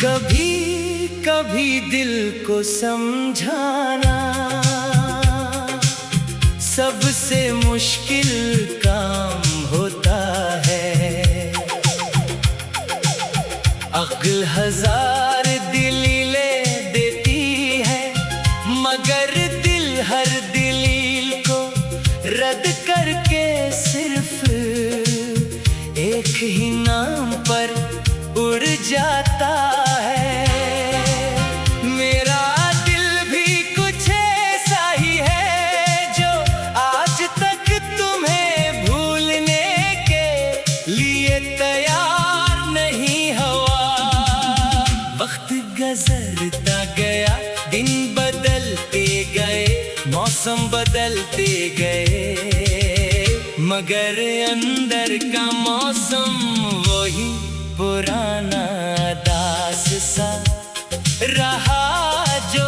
कभी कभी दिल को समझाना सबसे मुश्किल काम होता है। अक्ल हजार दलीलें देती है, मगर दिल हर दलील को रद्द करके सिर्फ एक ही नाम पर उड़ जाता है। मेरा दिल भी कुछ ऐसा ही है जो आज तक तुम्हें भूलने के लिए तैयार नहीं हुआ। वक्त गुजरता गया, दिन बदलते गए, मौसम बदलते गए, मगर अंदर का मौसम वही पुराना दास सा रहा, जो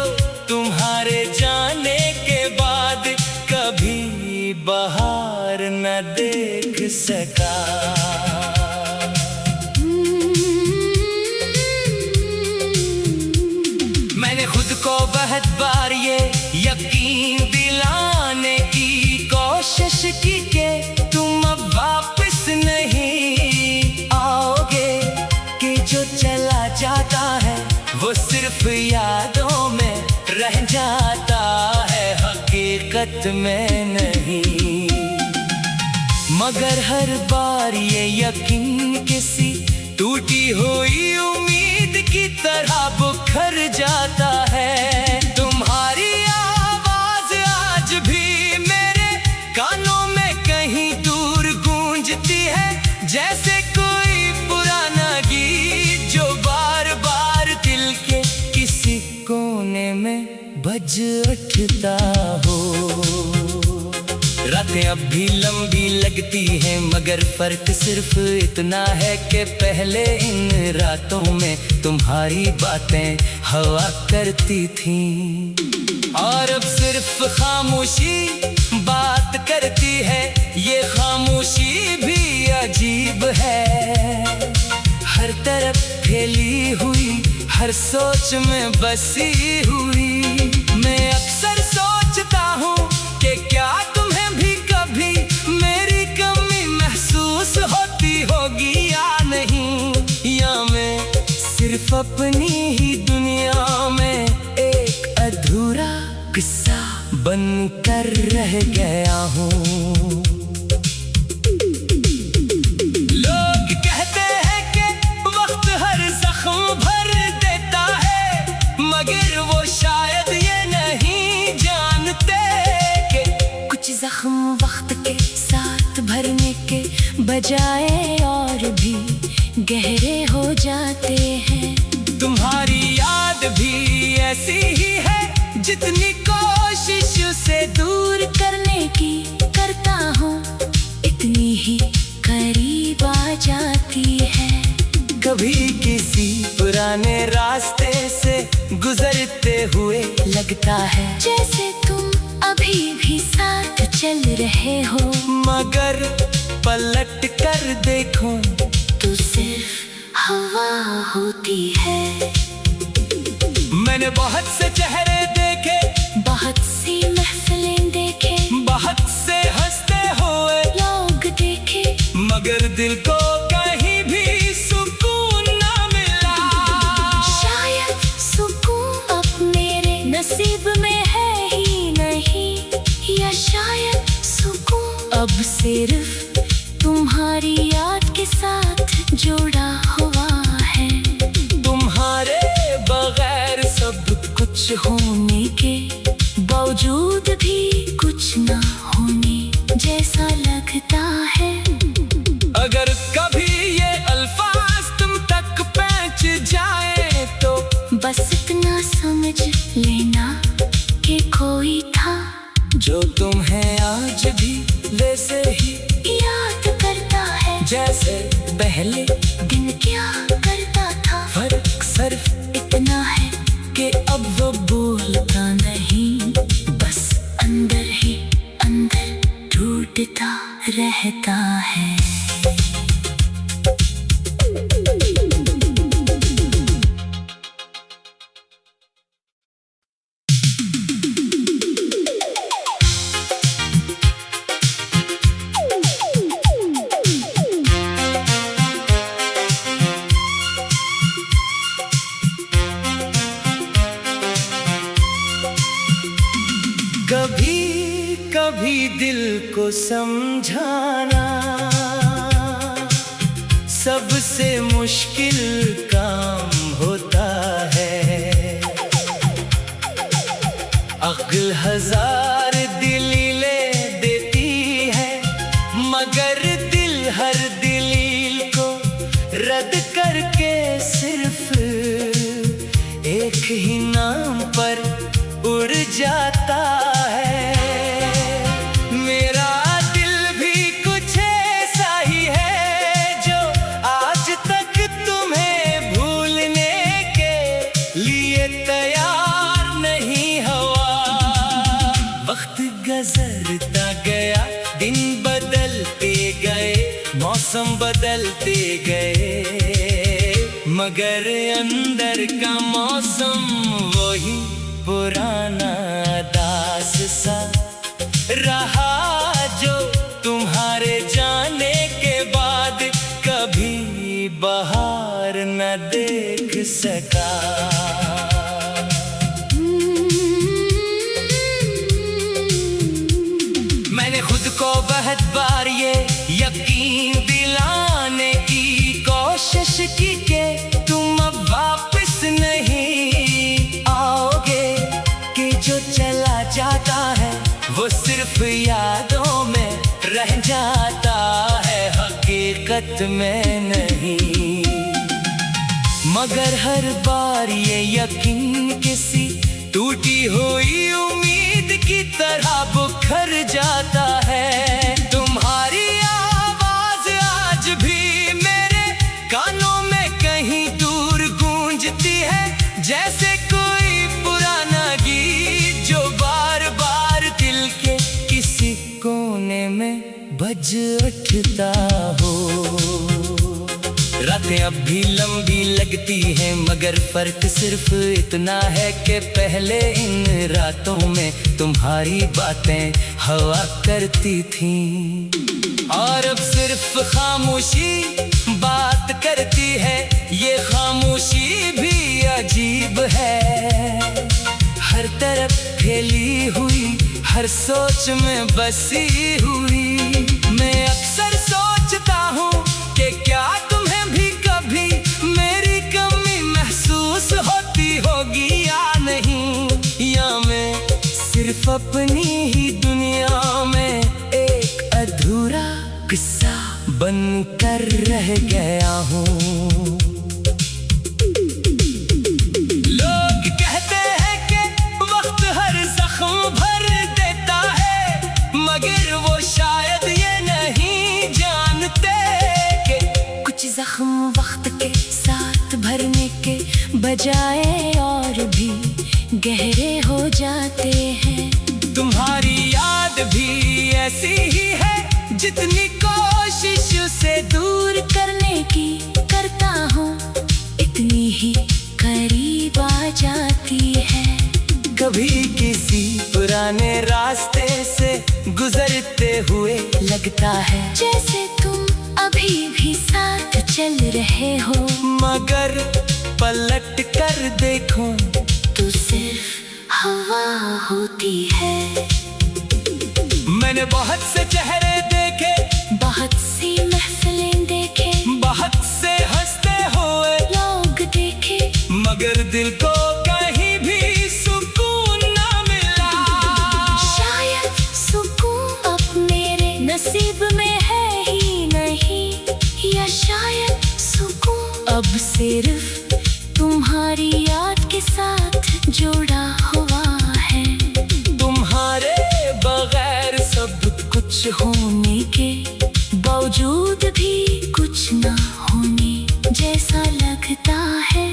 तुम्हारे जाने के बाद कभी बहार न देख सका। मैंने खुद को बहुत बार ये यकीन दिलाने की कोशिश की कि तुम अब वापस नहीं आओगे, कि जो चला जाता है वो सिर्फ यादों में रह जाता है, हकीकत में नहीं। मगर हर बार ये यकीन किसी टूटी हुई उम्मीद की तरह बिखर जाता है। तुम्हारी आवाज आज भी मेरे कानों में कहीं दूर गूंजती है, जैसे कोई पुराना गीत जो बार बार दिल के किसी कोने में बज उठता हो। रातें अब भी लंबी लगती हैं, मगर फर्क सिर्फ इतना है कि पहले इन रातों में तुम्हारी बातें हवा करती थीं, और अब सिर्फ खामोशी बात करती है। ये खामोशी भी अजीब है, हर तरफ फैली हुई, हर सोच में बसी हुई। मैं अक्सर सोचता हूँ कि क्या तुम्हें भी कभी मेरी कमी महसूस होती होगी या नहीं, या मैं सिर्फ अपनी ही दुनिया में एक अधूरा किस्सा बनकर रह गया हूँ। लोग कहते हैं कि वक्त हर जख्म भर देता है, मगर वो शायद ये नहीं जानते कि कुछ जख्म वक्त के साथ भरने के बजाय और भी गहरे हो जाते हैं। तुम्हारी याद भी ऐसी ही है, जितनी कोशिश उसे दूर करने की करता हूँ, इतनी ही करीब आ जाती है। कभी किसी पुराने रास्ते से गुजरते हुए लगता है जैसे तुम अभी भी साथ चल रहे हो, मगर पलट कर देखो तो सिर्फ हवा होती है। मैंने बहुत से चेहरे देखे, बहुत सी महफिलें देखे, बहुत से हंसते हुए लोग देखे, मगर दिल को कहीं भी सुकून ना मिला। शायद सुकून अब मेरे नसीब में है ही नहीं, या शायद सुकून अब सिर्फ तुम्हारी याद के साथ जुड़ा हुआ है। तुम्हारे बगैर सब कुछ होने के बावजूद भी कुछ ना होने जैसा लगता है। अगर कभी ये अल्फाज तुम तक पहुंच जाए तो बस इतना समझ लेना कि कोई था जो तुम्हें आज भी वैसे ही याद करता है, जैसे पहले दिन क्या करता था। फर्क सिर्फ इतना है कि अब वो बोलता नहीं, बस अंदर ही अंदर टूटता रहता है। दिल को समझाना सबसे मुश्किल काम होता है। अक्ल हजार दलीलें देती है, मगर दिल हर दलील को रद्द करके सिर्फ एक ही नाम पर उड़ जाता है। मेरा दिल भी कुछ ऐसा ही है जो आज तक तुम्हें भूलने के लिए तैयार नहीं हुआ। वक्त गुजरता गया, दिन बदलते गए, मौसम बदलते गए, मगर अंदर का मौसम वही पुराना दास सा रहा, जो तुम्हारे जाने के बाद कभी बहार न देख सका। मैंने खुद को बहुत बार ये यकीन दिलाने की कोशिश की कि तुम अब वापस नहीं आओगे, कि जो चला जाता है वो सिर्फ यादों में रह जाता है, हकीकत में नहीं। मगर हर बार ये यकीन किसी टूटी हुई उम्मीद की तरह बिखर जाता है। तुम्हारी आवाज आज भी मेरे कानों में कहीं दूर गूंजती है, जैसे कोई पुराना गीत जो बार बार दिल के किसी कोने में बज उठता हो। रातें अब भी लंबी लगती हैं, मगर फर्क सिर्फ इतना है कि पहले इन रातों में तुम्हारी बातें हवा करती थीं, और अब सिर्फ खामोशी बात करती है। ये खामोशी भी अजीब है, हर तरफ फैली हुई, हर सोच में बसी हुई। मैं अक्सर सोचता हूँ कि क्या तुम्हें भी कभी मेरी कमी महसूस होती होगी या नहीं, या मैं सिर्फ अपनी ही दुनिया में एक अधूरा किस्सा बनकर रह गया हूँ। लोग कहते हैं कि वक्त हर जख्म भर देता है, मगर वो शायद ये नहीं जानते कि कुछ जख्म वक्त के साथ भरने के बजाय और भी गहरे हो जाते हैं। तुम्हारी याद भी ऐसी ही है, जितनी कोशिश से दूर करने की करता हूँ, इतनी ही करीब आ जाती है। कभी किसी पुराने रास्ते से गुजरते हुए लगता है जैसे तुम अभी भी साथ चल रहे हो, मगर पलट कर देखो तो सिर्फ हवा होती है। मैंने बहुत से चेहरे देखे, बहुत सी महफिलें देखे, बहुत से हंसते हुए लोग देखे, मगर दिल को कहीं भी सुकून न मिला। शायद सुकून अब मेरे नसीब में है ही नहीं, या शायद सुकून अब सिर्फ तुम्हारी याद के साथ जुड़ा हुआ है। तुम्हारे बगैर सब कुछ होने के बावजूद भी कुछ ना होने जैसा लगता है।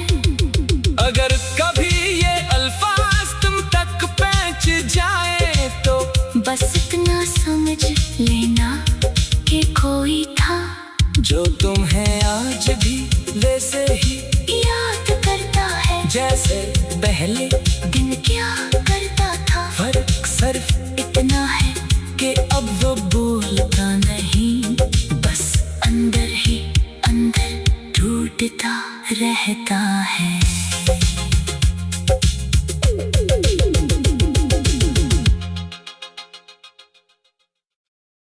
अगर कभी ये अल्फाज तुम तक पहुंच जाए तो बस इतना समझ लेना कि कोई था जो तुम्हें आज भी वैसे ही याद करता है, जैसे पहले दिन क्या करता था। फर्क सिर्फ इतना है कि अब वो बोलता नहीं, बस अंदर ही अंदर टूटता रहता है।